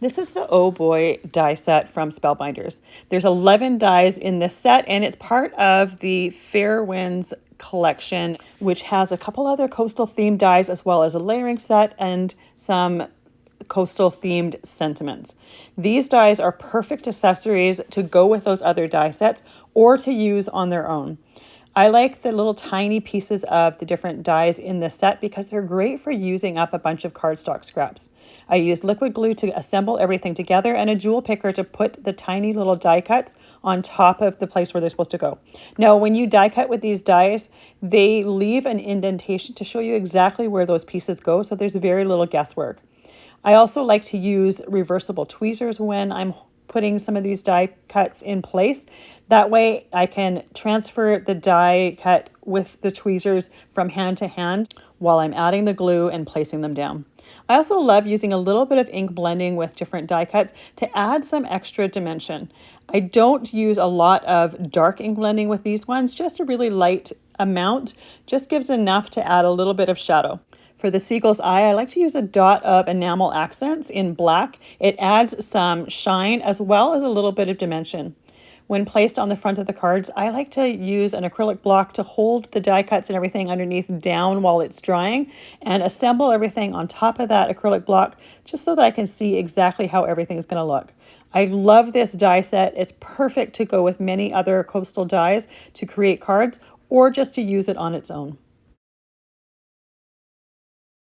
This is the Oh Boy die set from Spellbinders. There's 11 dies in this set, and it's part of the Fair Winds collection, which has a couple other coastal themed dies as well as a layering set and some coastal themed sentiments. These dies are perfect accessories to go with those other die sets or to use on their own. I like the little tiny pieces of the different dies in this set because they're great for using up a bunch of cardstock scraps. I used liquid glue to assemble everything together and a jewel picker to put the tiny little die cuts on top of the place where they're supposed to go. Now, when you die cut with these dies, they leave an indentation to show you exactly where those pieces go, so there's very little guesswork. I also like to use reversible tweezers when I'm putting some of these die cuts in place. That way I can transfer the die cut with the tweezers from hand to hand while I'm adding the glue and placing them down. I also love using a little bit of ink blending with different die cuts to add some extra dimension. I don't use a lot of dark ink blending with these ones, just a really light amount, just gives enough to add a little bit of shadow. For the seagull's eye, I like to use a dot of enamel accents in black. It adds some shine as well as a little bit of dimension. When placed on the front of the cards, I like to use an acrylic block to hold the die cuts and everything underneath down while it's drying and assemble everything on top of that acrylic block just so that I can see exactly how everything is going to look. I love this die set. It's perfect to go with many other coastal dies to create cards or just to use it on its own.